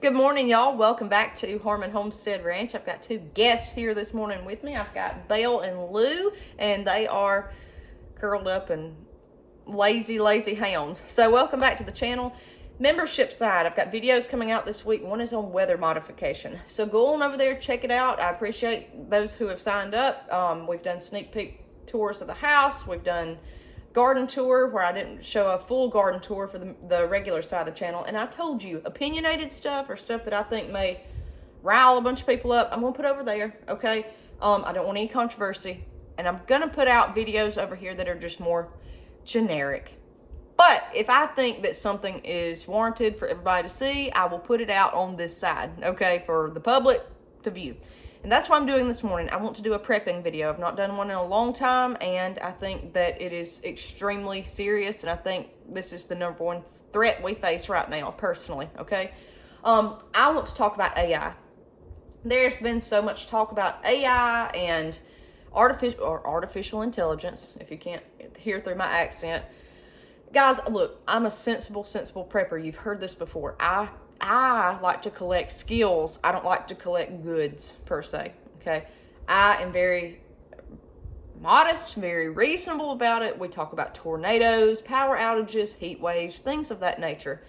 Good morning, y'all. Welcome back to Homestead Ranch. I've got two guests here this morning with me. I've got Belle and Lou, and they are curled up and lazy hounds. So welcome back to the channel. Membership side, I've got videos coming out this week. One is on weather modification. So go on over there, check it out. I appreciate those who have signed up. We've done sneak peek tours of the house. We've done garden tour where I didn't show a full garden tour for the regular side of the channel. And I told you, opinionated stuff or stuff that I think may rile a bunch of people up, I'm going to put over there, okay? I don't want any controversy. And I'm going to put out videos over here that are just more generic. But if I think that something is warranted for everybody to see, I will put it out on this side, okay, for the public to view. And that's what I'm doing this morning. I want to do a prepping video. I've not done one in a long time, and I think that it is extremely serious, and I think this is the number one threat we face right now, personally, okay? I want to talk about AI. There's been so much talk about AI and artificial intelligence, if you can't hear through my accent. Guys, look, I'm a sensible prepper. You've heard this before. I like to collect skills. I don't like to collect goods, per se, okay? I am very modest, very reasonable about it. We talk about tornadoes, power outages, heat waves, things of that nature.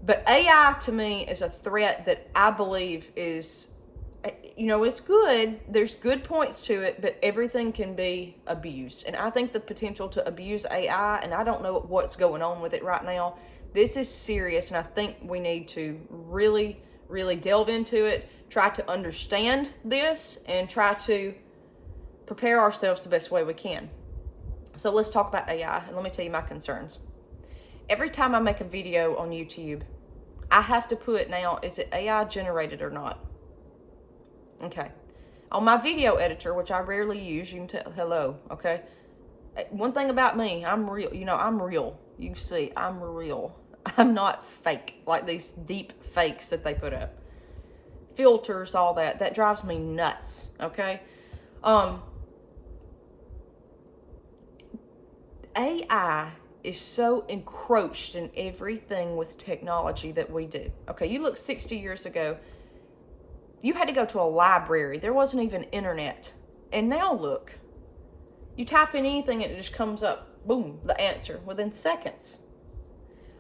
But AI, to me, is a threat that I believe is, it's good. There's good points to it, but everything can be abused. And I think the potential to abuse AI, and I don't know what's going on with it right now, this is serious, and I think we need to really delve into it, try to understand this, and try to prepare ourselves the best way we can. So let's talk about AI, and let me tell you my concerns. Every time I make a video on YouTube, I have to put now, is it AI generated or not? Okay. On my video editor, which I rarely use, you can tell, hello, okay? One thing about me, I'm real. I'm real. You can see, I'm real. I'm not fake, like these deep fakes that they put up. Filters, all that. That drives me nuts, okay? AI is so encroached in everything with technology that we do. Okay, you look 60 years ago, you had to go to a library. There wasn't even internet. And now look, you type in anything and it just comes up, boom, the answer within seconds.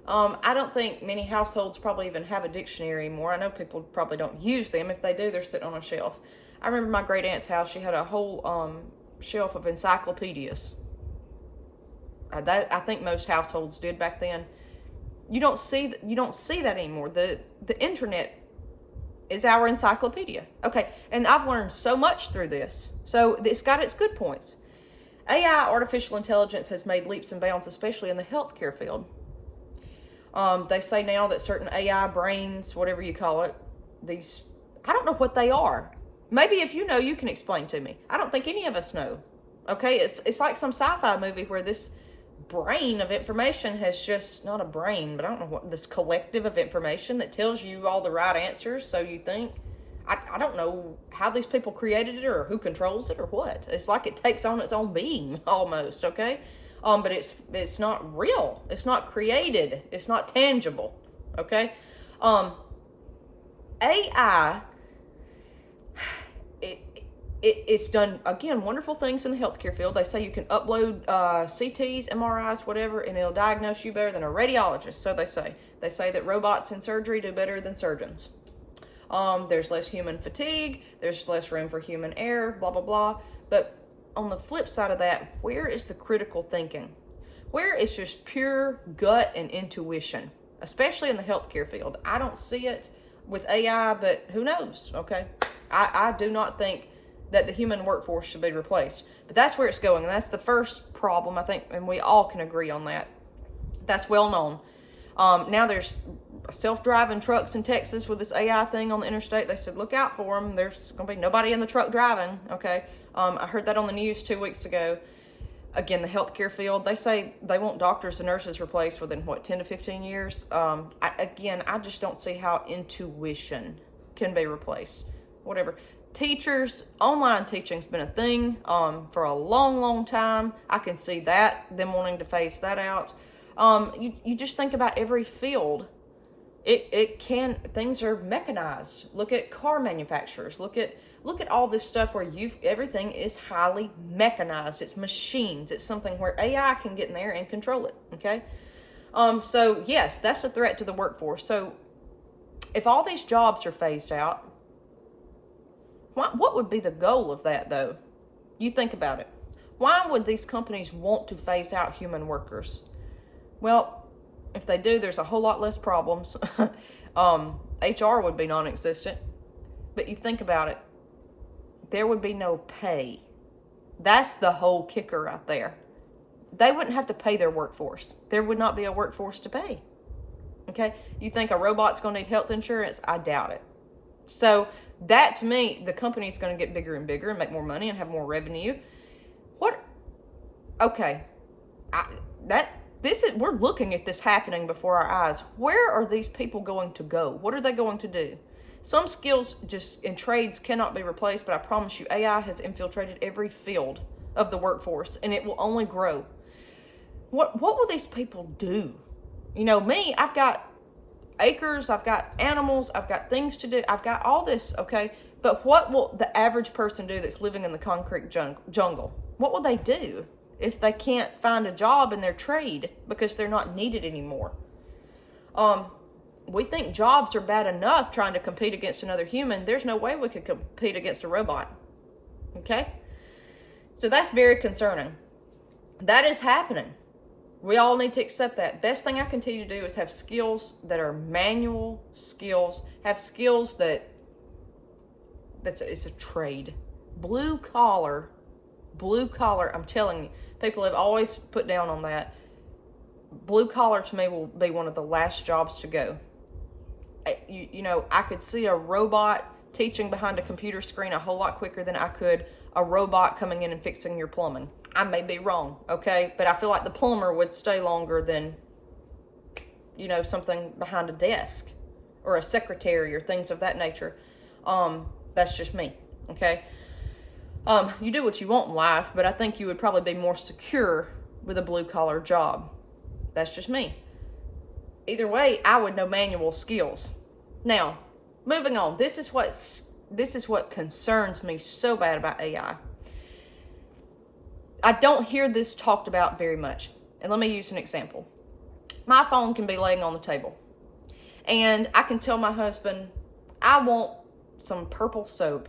I don't think many households probably even have a dictionary anymore. I know people probably don't use them. If they do, they're sitting on a shelf. I remember my great aunt's house. She had a whole shelf of encyclopedias. I think most households did back then. You don't see that anymore. The internet is our encyclopedia. Okay, and I've learned so much through this. So it's got its good points. AI, artificial intelligence, has made leaps and bounds, especially in the healthcare field. They say now that certain AI brains, whatever you call it, I don't know what they are. Maybe if you know, you can explain to me. I don't think any of us know. Okay, it's like some sci-fi movie where this brain of information has just, not a brain, but I don't know what, this collective of information that tells you all the right answers, so you think. I don't know how these people created it or who controls it or what. It's like it takes on its own being almost, okay? But it's not real. It's not created. It's not tangible. Okay? AI, it's done, again, wonderful things in the healthcare field. They say you can upload CTs, MRIs, whatever, and it'll diagnose you better than a radiologist. So they say. They say that robots in surgery do better than surgeons. There's less human fatigue. There's less room for human error, blah, blah, blah. But on the flip side of that, where is the critical thinking? Where is just pure gut and intuition, especially in the healthcare field? I don't see it with AI, but who knows, okay? I do not think that the human workforce should be replaced. But that's where it's going, and that's the first problem, I think, and we all can agree on that. That's well known. Now there's self-driving trucks in Texas with this AI thing on the interstate. They said, look out for them. There's going to be nobody in the truck driving, okay? I heard that on the news 2 weeks ago. Again, the healthcare field, they say they want doctors and nurses replaced within, 10 to 15 years? I just don't see how intuition can be replaced. Whatever. Teachers, online teaching's been a thing for a long time. I can see that, them wanting to phase that out. You just think about every field Things are mechanized. Look at car manufacturers. Look at all this stuff where everything is highly mechanized. It's machines. It's something where AI can get in there and control it. Okay. So yes, that's a threat to the workforce. So if all these jobs are phased out, what would be the goal of that though? You think about it. Why would these companies want to phase out human workers? Well, if they do, there's a whole lot less problems. HR would be non-existent. But you think about it, there would be no pay. That's the whole kicker right there. They wouldn't have to pay their workforce. There would not be a workforce to pay. Okay? You think a robot's going to need health insurance? I doubt it. So that, to me, the company's going to get bigger and bigger and make more money and have more revenue. Okay. We're looking at this happening before our eyes. Where are these people going to go? What are they going to do? Some skills just in trades cannot be replaced, but I promise you, AI has infiltrated every field of the workforce, and it will only grow. What will these people do? You know, me, I've got acres, I've got animals, I've got things to do, I've got all this, okay? But what will the average person do that's living in the concrete jungle? What will they do if they can't find a job in their trade because they're not needed anymore? We think jobs are bad enough trying to compete against another human. There's no way we could compete against a robot. Okay? So that's very concerning. That is happening. We all need to accept that. Best thing I can tell you to do is have skills that are manual skills. Have skills it's a trade. Blue collar, I'm telling you, people have always put down on that. Blue collar to me will be one of the last jobs to go. I could see a robot teaching behind a computer screen a whole lot quicker than I could a robot coming in and fixing your plumbing. I may be wrong, okay? But I feel like the plumber would stay longer than, something behind a desk or a secretary or things of that nature. That's just me, okay? You do what you want in life, but I think you would probably be more secure with a blue-collar job. That's just me. Either way, I would know manual skills. Now, moving on. This is what concerns me so bad about AI. I don't hear this talked about very much. And let me use an example. My phone can be laying on the table. And I can tell my husband, I want some purple soap.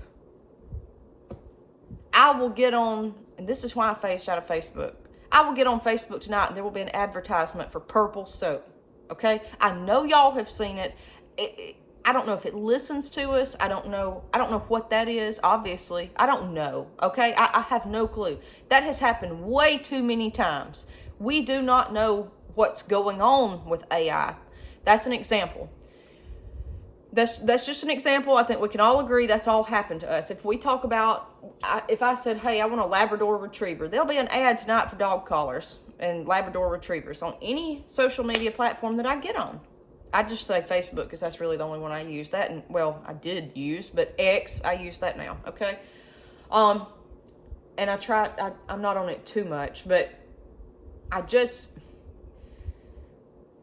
I will get on, and this is why I phased out of Facebook. I will get on Facebook tonight and there will be an advertisement for purple soap. Okay? I know y'all have seen it. I don't know if it listens to us. I don't know what that is, obviously. I don't know, okay? I have no clue. That has happened way too many times. We do not know what's going on with AI. That's an example. That's just an example. I think we can all agree that's all happened to us. If we talk about, if I said, hey, I want a Labrador Retriever, there'll be an ad tonight for dog collars and Labrador Retrievers on any social media platform that I get on. I just say Facebook because that's really the only one I use. That, and well, I did use, but X, I use that now, okay? And I'm not on it too much, but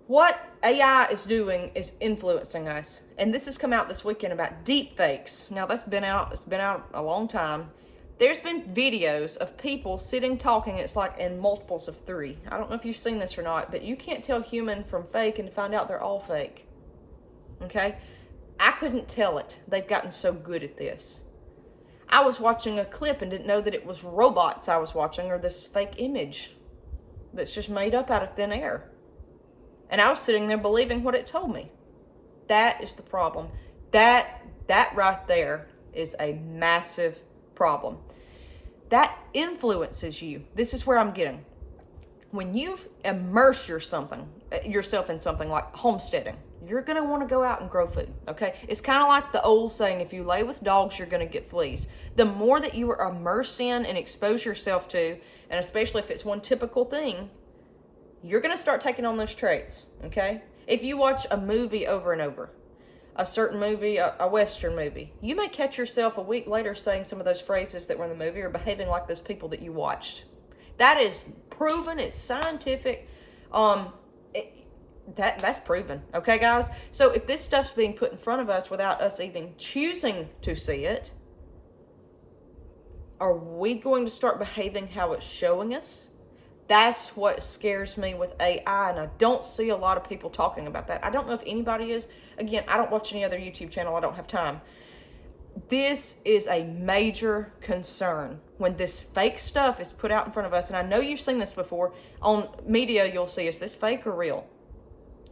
what AI is doing is influencing us. And this has come out this weekend about deep fakes. Now it's been out a long time. There's been videos of people sitting talking. It's like in multiples of 3. I don't know if you've seen this or not, but you can't tell human from fake and find out they're all fake. Okay? I couldn't tell it. They've gotten so good at this. I was watching a clip and didn't know that it was robots I was watching or this fake image that's just made up out of thin air. And I was sitting there believing what it told me. That is the problem. That right there is a massive problem. That influences you. This is where I'm getting. When you immerse yourself in something like homesteading, you're going to want to go out and grow food, okay? It's kind of like the old saying, if you lay with dogs, you're going to get fleas. The more that you are immersed in and expose yourself to, and especially if it's one typical thing, you're going to start taking on those traits, okay? If you watch a movie over and over, a certain movie, a Western movie, you may catch yourself a week later saying some of those phrases that were in the movie or behaving like those people that you watched. That is proven. It's scientific. That's proven. Okay, guys? So if this stuff's being put in front of us without us even choosing to see it, are we going to start behaving how it's showing us? That's what scares me with AI, and I don't see a lot of people talking about that. I don't know if anybody is. Again, I don't watch any other YouTube channel. I don't have time. This is a major concern when this fake stuff is put out in front of us. And I know you've seen this before. On media, you'll see, is this fake or real?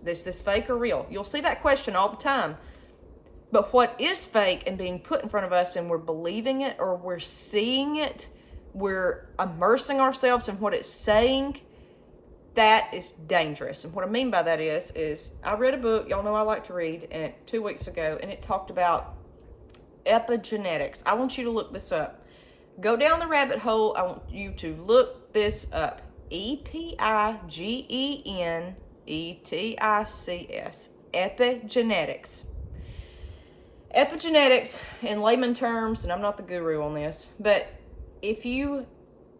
Is this fake or real? You'll see that question all the time. But what is fake and being put in front of us and we're believing it or we're seeing it, we're immersing ourselves in what it's saying, that is dangerous. And what I mean by that is I read a book, y'all know I like to read, and 2 weeks ago, and it talked about epigenetics. I want you to look this up. Go down the rabbit hole. I want you to look this up. Epigenetics. Epigenetics. Epigenetics, in layman terms, and I'm not the guru on this, but if you,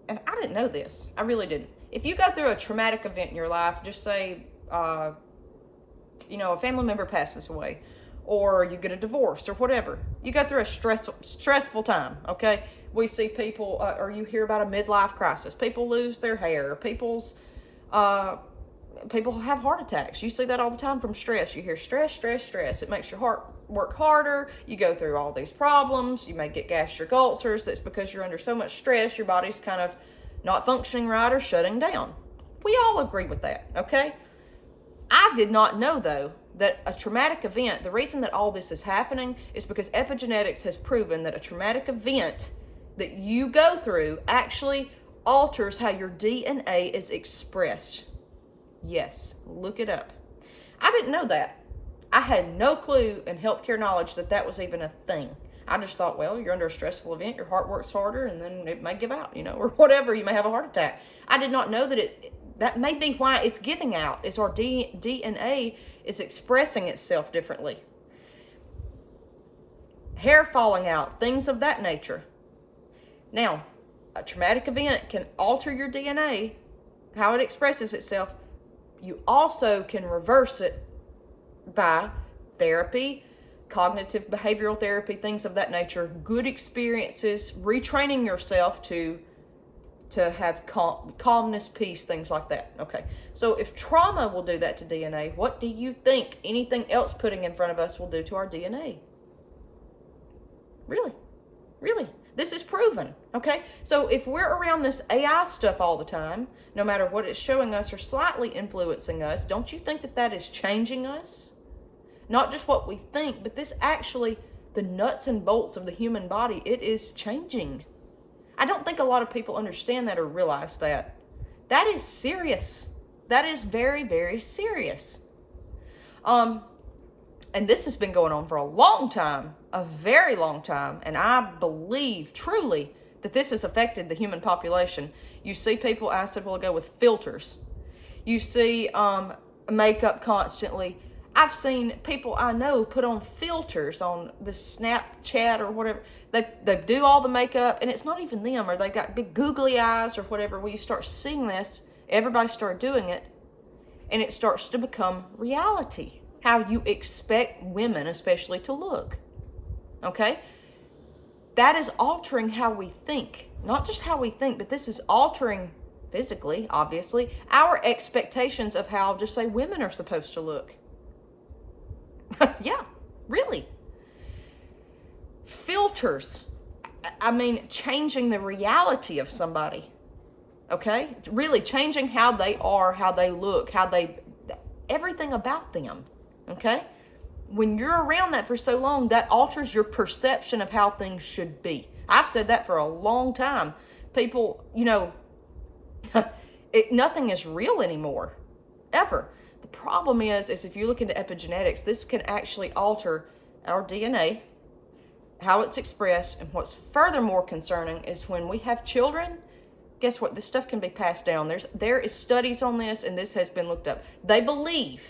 and I didn't know this, I really didn't. If you go through a traumatic event in your life, just say, a family member passes away, or you get a divorce, or whatever, you go through a stressful time, okay? We see people, or you hear about a midlife crisis. People lose their hair. People have heart attacks. You see that all the time from stress. You hear stress. It makes your heart work harder. You go through all these problems. You may get gastric ulcers. That's because you're under so much stress, your body's kind of not functioning right or shutting down. We all agree with that, okay? I did not know, though, that a traumatic event, the reason that all this is happening is because epigenetics has proven that a traumatic event that you go through actually alters how your DNA is expressed. Yes, look it up. I didn't know that. I had no clue in healthcare knowledge that that was even a thing. I just thought, well, you're under a stressful event, your heart works harder, and then it may give out, or whatever. You may have a heart attack. I did not know that may be why it's giving out, is our DNA is expressing itself differently. Hair falling out, things of that nature. Now, a traumatic event can alter your DNA, how it expresses itself. You also can reverse it by therapy, cognitive behavioral therapy, things of that nature, good experiences, retraining yourself to have calmness, peace, things like that. Okay, so if trauma will do that to DNA, what do you think anything else putting in front of us will do to our DNA? Really? This is proven, okay? So if we're around this AI stuff all the time, no matter what it's showing us or slightly influencing us, don't you think that that is changing us? Not just what we think, but this actually, the nuts and bolts of the human body, it is changing. I don't think a lot of people understand that or realize that. That is serious. That is very, very serious. And this has been going on for a long time, a very long time, and I believe truly that this has affected the human population. You see people, I said a while ago, with filters. You see makeup constantly. I've seen people I know put on filters on the Snapchat or whatever. They do all the makeup, and it's not even them, or they got big googly eyes or whatever. When you start seeing this, everybody start doing it, and it starts to become reality. How you expect women especially to look, okay? That is altering how we think. Not just how we think, but this is altering physically, obviously, our expectations of how, just say, women are supposed to look. Yeah, really. Filters. I mean, changing the reality of somebody, okay? Really changing how they are, how they look, everything about them. Okay? When you're around that for so long, that alters your perception of how things should be. I've said that for a long time. People, nothing is real anymore, ever. The problem is if you look into epigenetics, this can actually alter our DNA, how it's expressed, and what's furthermore concerning is when we have children, guess what? This stuff can be passed down. There is studies on this, and this has been looked up. They believe,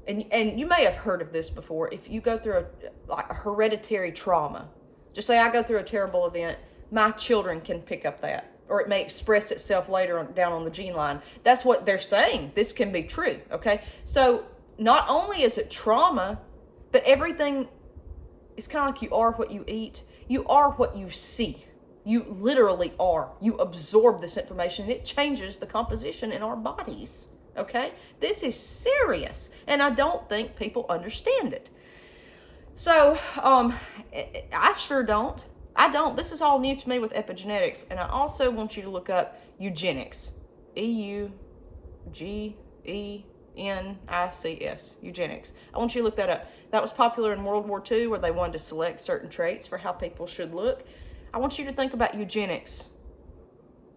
and you may have heard of this before, if you go through a hereditary trauma, just say I go through a terrible event, my children can pick up that. or it may express itself later down on the gene line. That's what they're saying. This can be true, okay? So not only is it trauma, but everything is kind of like you are what you eat. You are what you see. You literally are. You absorb this information, and it changes the composition in our bodies, okay? This is serious, and I don't think people understand it. So, I sure don't. I don't. This is all new to me with epigenetics, and I also want you to look up eugenics. eugenics. Eugenics. I want you to look that up. That was popular in World War II, where they wanted to select certain traits for how people should look. I want you to think about eugenics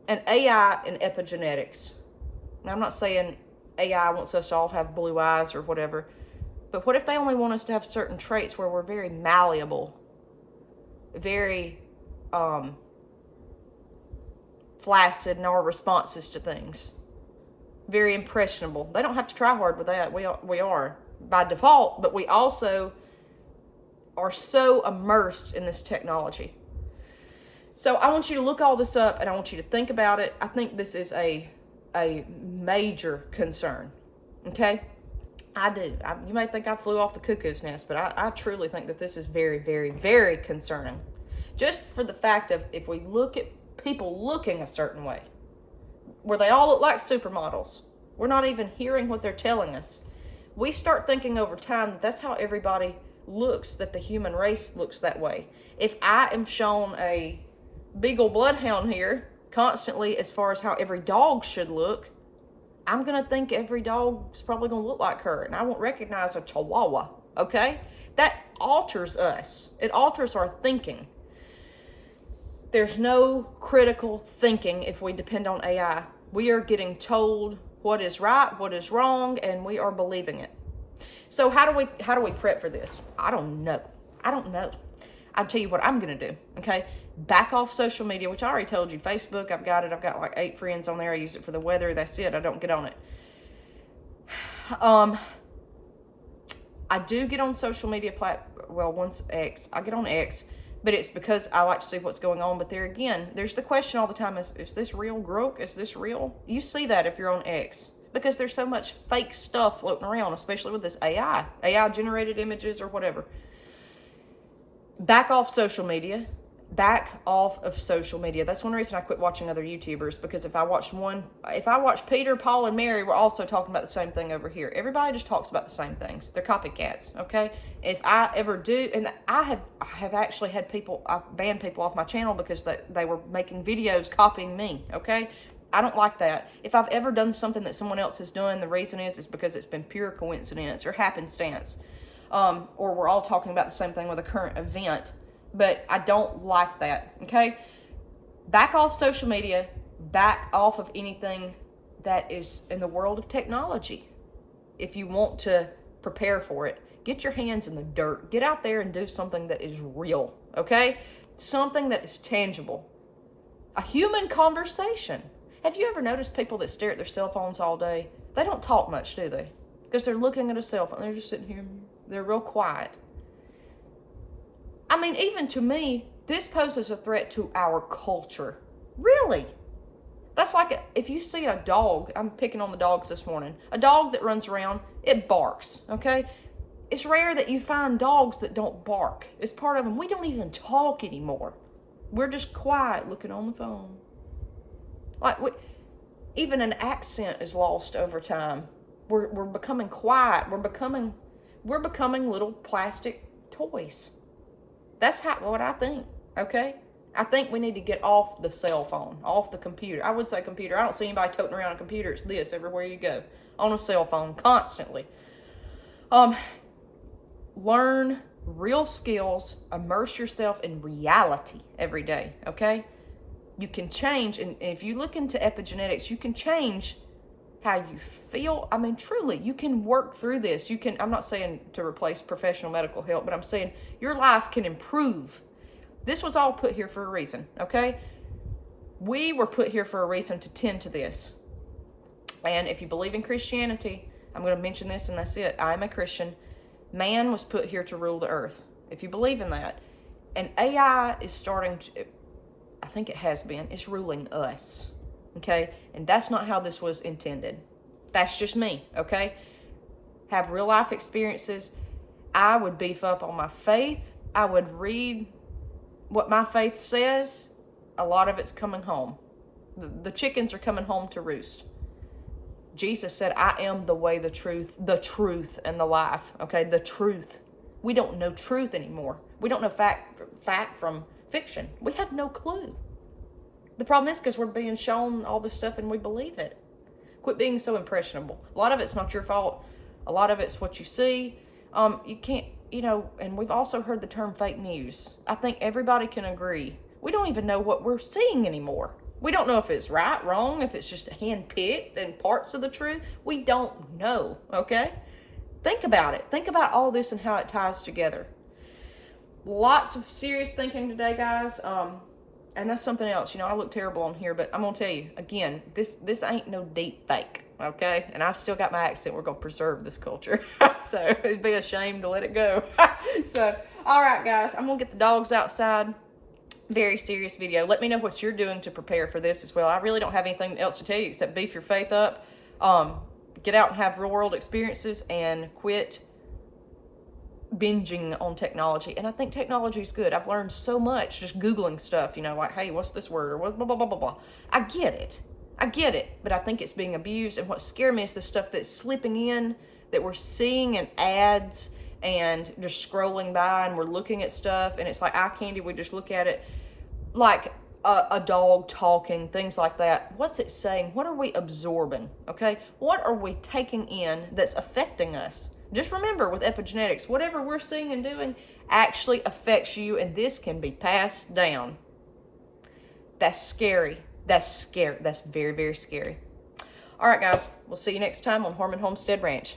and AI and epigenetics. Now, I'm not saying AI wants us to all have blue eyes or whatever, but what if they only want us to have certain traits where we're very malleable, very flaccid in our responses to things, very impressionable? They don't have to try hard with that. We are by default, but we also are so immersed in this technology. So I want you to look all this up, and I want you to think about it. I think this is a major concern, okay? I do. You may think I flew off the cuckoo's nest, but I truly think that this is very, very, very concerning. Just for the fact of, if we look at people looking a certain way, where they all look like supermodels, we're not even hearing what they're telling us. We start thinking over time that that's how everybody looks, that the human race looks that way. If I am shown a Beagle Bloodhound here constantly as far as how every dog should look, I'm going to think every dog's probably going to look like her, and I won't recognize a Chihuahua, okay? That alters us. It alters our thinking. There's no critical thinking if we depend on AI. We are getting told what is right, what is wrong, and we are believing it. So how do we prep for this? I don't know. I'll tell you what I'm going to do, okay? Back off social media, which I already told you. Facebook, I've got it. I've got like 8 friends on there. I use it for the weather. That's it. I don't get on it. I do get on social media once X. I get on X, but it's because I like to see what's going on. But there again, there's the question all the time, is this real, Grok? Is this real? You see that if you're on X, because there's so much fake stuff floating around, especially with this AI generated images or whatever. Back off social media. Back off of social media. That's one reason I quit watching other YouTubers, because if I watch Peter, Paul, and Mary, we're also talking about the same thing over here. Everybody just talks about the same things. They're copycats, okay? If I ever do, and I have actually had people, I've banned people off my channel because they were making videos copying me, okay? I don't like that. If I've ever done something that someone else has done, the reason is because it's been pure coincidence or happenstance, or we're all talking about the same thing with a current event. But I don't like that, okay? Back off social media. Back off of anything that is in the world of technology. If you want to prepare for it, get your hands in the dirt. Get out there and do something that is real, okay? Something that is tangible. A human conversation. Have you ever noticed people that stare at their cell phones all day? They don't talk much, do they? Because they're looking at a cell phone. They're just sitting here. They're real quiet. I mean, even to me, this poses a threat to our culture. Really? That's like if you see a dog, I'm picking on the dogs this morning, a dog that runs around, it barks, okay? It's rare that you find dogs that don't bark. It's part of them. We don't even talk anymore. We're just quiet looking on the phone. Even an accent is lost over time. We're becoming quiet. We're becoming little plastic toys. That's what I think, okay? I think we need to get off the cell phone, off the computer. I would say computer. I don't see anybody toting around a computer. It's this everywhere you go, on a cell phone, constantly. Learn real skills. Immerse yourself in reality every day, okay? You can change, and if you look into epigenetics, you can change how you feel. I mean, truly, you can work through this. I'm not saying to replace professional medical help, but I'm saying your life can improve. This was all put here for a reason, okay? We were put here for a reason to tend to this. And if you believe in Christianity, I'm going to mention this and that's it. I am a Christian. Man was put here to rule the earth. If you believe in that. And AI is starting to, I think it has been, it's ruling us, okay? And that's not how this was intended. That's just me, okay? Have real life experiences. I would beef up on my faith. I would read what my faith says. A lot of it's coming home. The chickens are coming home to roost. Jesus said, I am the way, the truth, and the life. Okay, the truth. We don't know truth anymore. We don't know fact from fiction. We have no clue. The problem is because we're being shown all this stuff and we believe it. Quit being so impressionable. A lot of it's not your fault. A lot of it's what you see. You can't, and we've also heard the term fake news. I think everybody can agree. We don't even know what we're seeing anymore. We don't know if it's right, wrong, if it's just hand-picked and parts of the truth. We don't know, okay? Think about it. Think about all this and how it ties together. Lots of serious thinking today, guys. And that's something else. I look terrible on here, but I'm going to tell you, again, this ain't no deep fake, okay? And I've still got my accent. We're going to preserve this culture. So it'd be a shame to let it go. So, all right, guys, I'm going to get the dogs outside. Very serious video. Let me know what you're doing to prepare for this as well. I really don't have anything else to tell you except beef your faith up. Get out and have real world experiences and quit binging on technology. And I think technology is good. I've learned so much just Googling stuff, like, hey, what's this word? Or what, blah, blah, blah, blah, blah. I get it. But I think it's being abused. And what scares me is the stuff that's slipping in that we're seeing in ads and just scrolling by, and we're looking at stuff, and it's like eye candy. We just look at it like a dog talking, things like that. What's it saying? What are we absorbing? Okay, what are we taking in that's affecting us? Just remember, with epigenetics, whatever we're seeing and doing actually affects you, and this can be passed down. That's scary. That's very, very scary. All right, guys, we'll see you next time on Homestead Ranch.